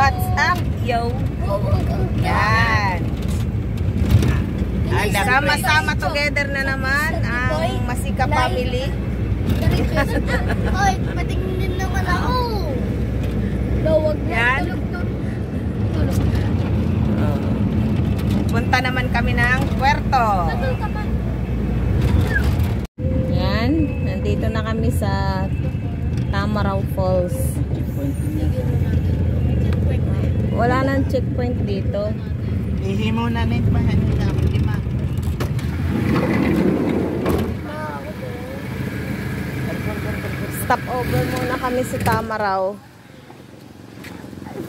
What's up, yo? Yan. Sama-sama together na naman ang Masika family. Hoy, patingin din naman ako. Lawag na. Yan. Punta naman kami ng Puerto. Yan. Nandito na kami sa Tamaraw Falls. Wala nang checkpoint dito. Ihimo na nit mahal na lima. Stop over muna kami sa Tamaraw.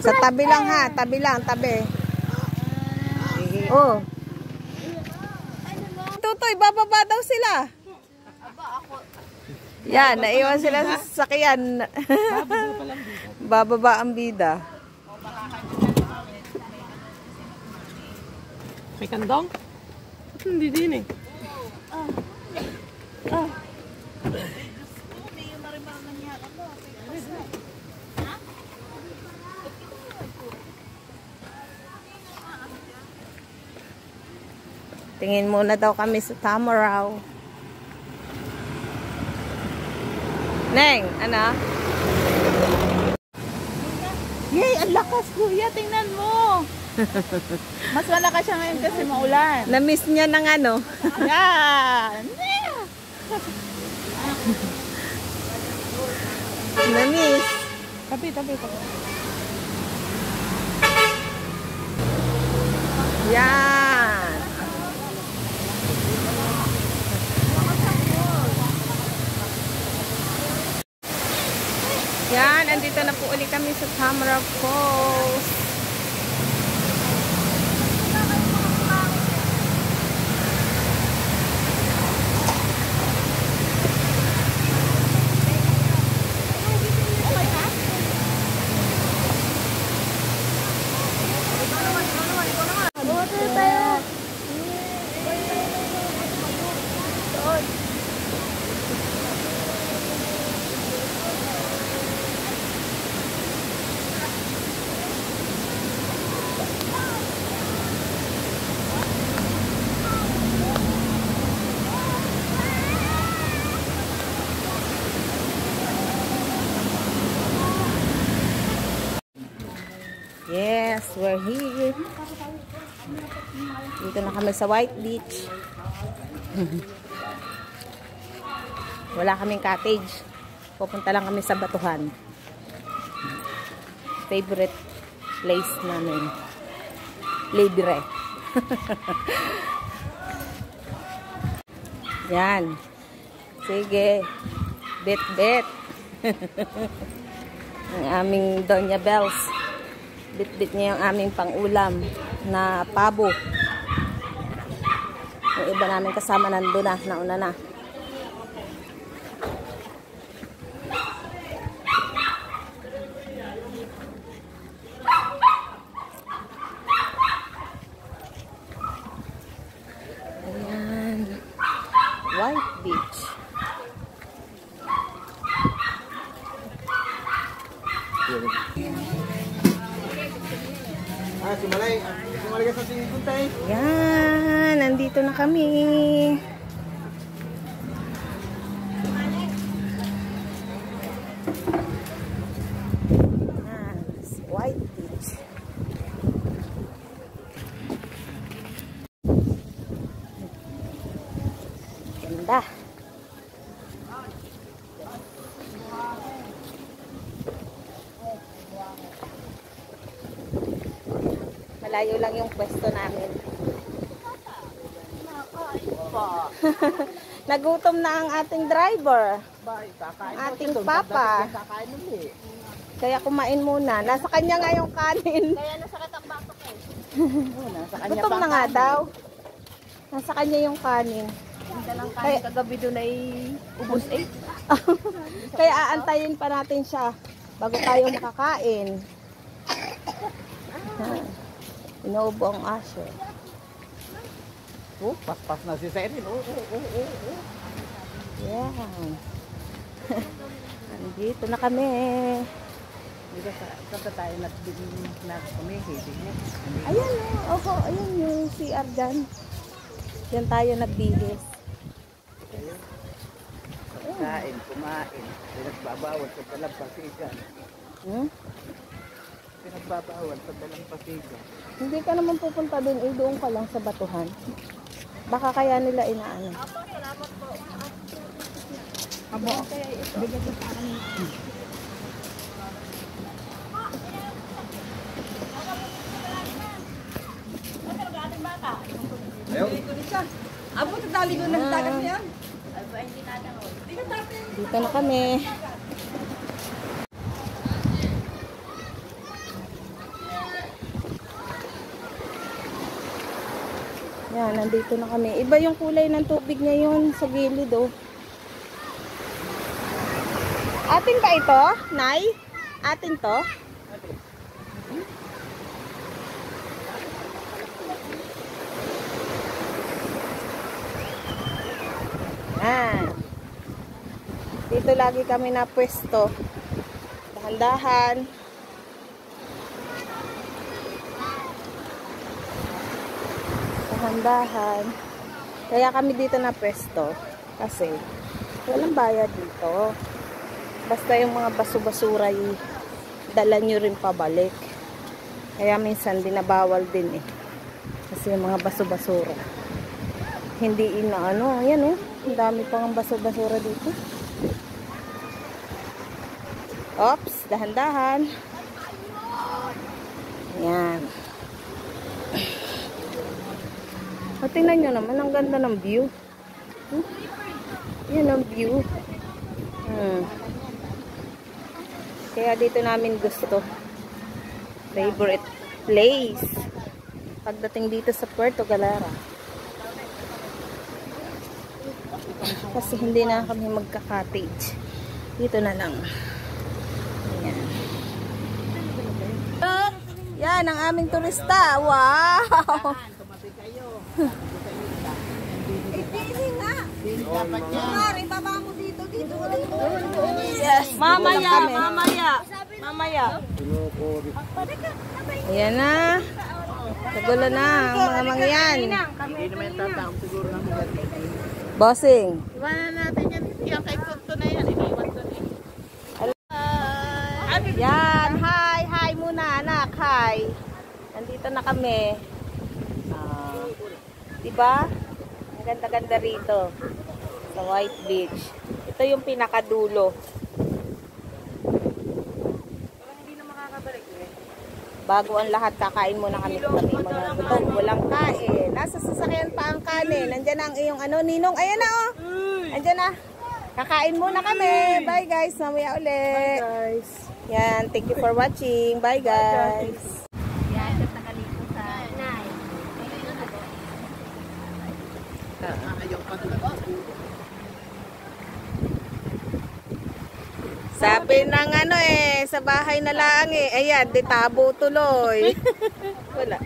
Sa tabi lang ha, tabi lang, tabi. Oh. Tutoy, bababa daw sila. Yan, naiwan sila sa sasakyan. Bababa ang bida. May kandong? Hindi din eh. Tingin muna daw kami sa Tamaraw. Neng, ano? Yay, ang lakas kuya, tingnan mo. Mas malakas siya ngayon kasi maulan. Na-miss niya ng ano? Yan! Na-miss. Tabi. Yan. Yan, andito na po ulit kami sa Tamaraw Falls. Yes, we're here. Dito na kami sa White Beach. Wala kaming cottage. Pupunta lang kami sa Batuhan. Favorite place namin. Libre. Yan. Sige. Bet. Ang aming Doña Bells. Bit-bit niya yung aming pang-ulam na pabo. Yung iba namin kasama nandun na, nauna na. Ayan. White Beach. Sumalay ka sa sinipuntay. Yan, nandito na kami. Yan, White Beach. Ganda. Malayo lang yung pwesto namin. Nagutom na ang ating driver. Ating papa. Kaya kumain muna. Nasa kanya nga yung kanin. Kaya nasakit ang batok eh. Gutom na nga daw. Nasa kanya yung kanin. Kaya kagabi doon ay ubos eh. Kaya aantayin pa natin siya bago tayo makakain. Inuubo ang aso. Paspas na si Serin. Yan. Nandito na kami. Kata tayo nag-communicate. Ayan o. Oho, ayan yung CR dyan. Diyan tayo nagbihis. Kain, kumain. Pinagbabawal sa dalampasigan. Hmm? Pinagbabawal sa dalampasigan. Hindi ka naman pupunta dun. Eh, doon ka lang sa batuhan. Baka kaya nila inaano. Abo. Bigyan ko sa akin. Abo, tatali ko ng tagas niya. Dito na kami. Yan, nandito na kami. Iba yung kulay ng tubig ngayon sa gilid, oh. Atin ba ito, Nay? Atin to? Ah. Dito lagi kami na pwesto. Dahan-dahan. Dahan-dahan. Kaya kami dito na pwesto. Kasi walang bayad dito. Basta yung mga baso-basura yung dala nyo rin pabalik. Kaya minsan dinabawal din eh. Kasi yung mga baso-basura. Hindi inaano. Ayan oh. Ang dami pang baso-basura dito. Oops, dahan-dahan. Ayan. O, tingnan nyo naman, ang ganda ng view. Yan ang view. Kaya dito namin gusto. Favorite place. Pagdating dito sa Puerto Galera. Kasi hindi na kami magka-cottage. Dito na lang. Ayan. Yan ang aming turista. Wow! Yes. Mamaya. Ayan na. Nagulo na ang mga mangyan. Hindi naman yung tataong siguro ng mga. Bossing. Iwanan natin yan. Yung kay Toto na yan. Iniwan ko na. Yan. Hi muna anak. Hi. Nandito na kami. Diba? Ang ganda-ganda rito. Sa White Beach. Ito yung pinakadulo. Bago ang lahat, kakain muna kami mga gutom. Walang kain. Nasa sasakyan pa ang kanin. Nandyan ang iyong ano, Ninong. Ayan na oh. Nandyan na. Kakain muna kami. Bye guys. Mamaya ulit. Bye guys. Yan. Thank you for watching. Bye guys. Sabi ng ano eh, sa bahay na lang eh. Ayan, di tabo tuloy. Wala.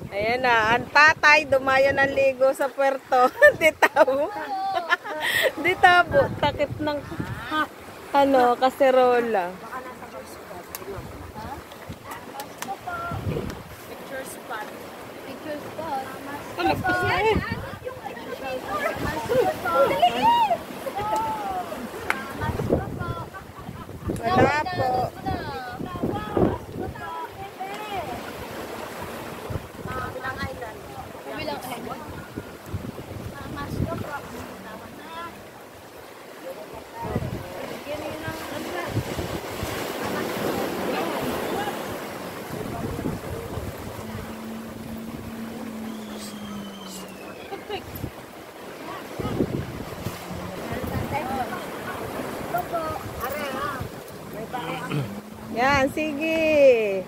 Ayan na, ang tatay dumayo ng ligo sa puerto. Di tabo. Di tabo, takip ng ano, kaserola. Picture spot. Ano pa siya eh? Wala po. Yan, sige.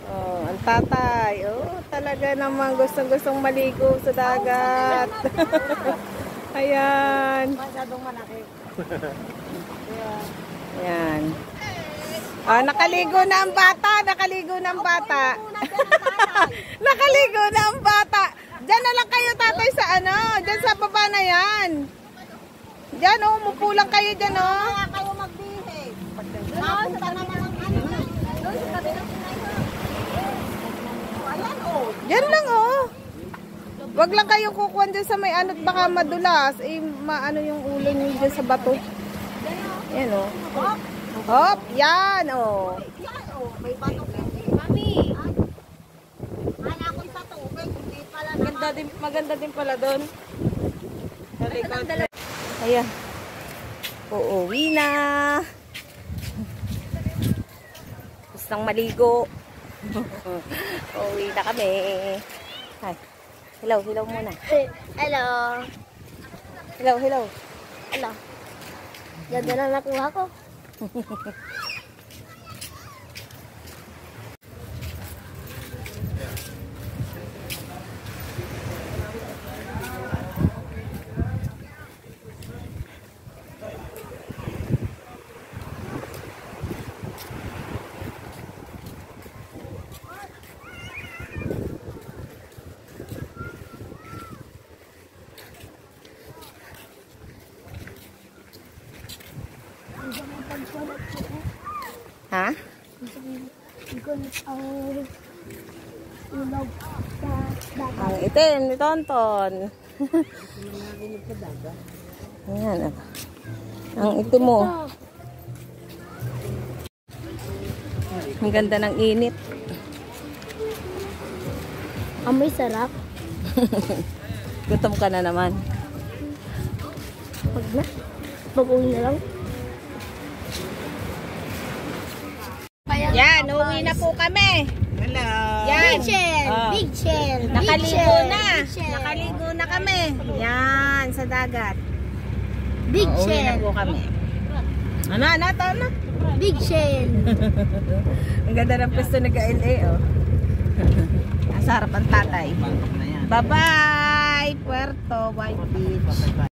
Oh, ang tatay. Oh, talaga namang gustong-gustong maligo sa dagat. Ayan. Masyadong malaki. Ayan. Ah, nakaligo na ang bata. Nakaligo na ang bata. Nakaligo na ang bata. Diyan na lang kayo, tatay, sa ano. Diyan sa baba na yan. Diyan, oh. Mupo lang kayo dyan, oh. Kayo magbihis. Wag lang kayong kukuhan dyan sa may ano't baka madulas. Eh, maano yung ulo nyo dyan sa bato. Yan o. Hop! Yan o. May bato. Mami. Kala ko sa tubig. Hindi pala naman. Maganda din pala doon. Ayan. Uuwi na. Gustong maligo. Uuwi na kami. Hi. Hello muna. Hello. Hello. Hello. Ganda na nakuha ko. Ha? Ang itim ni Tonton. Ayan. Ang itim mo. Ang ganda ng init. Amoy sarap. Gutom ka na naman. Pag na. Pag-uwi na lang. Yan, uwi na po kami. Hello. Yan. Big Shell! Oh. Big Shell! Nakaligo na. Big Shell! Nakaligo na kami. Yan, sa dagat. Big Uwi na Shell! po kami. Ano? Big Shell! Ang ganda ng pwesto ni Ka-LA, oh. Ang sarap ang tatay. Bye-bye, Puerto White Beach.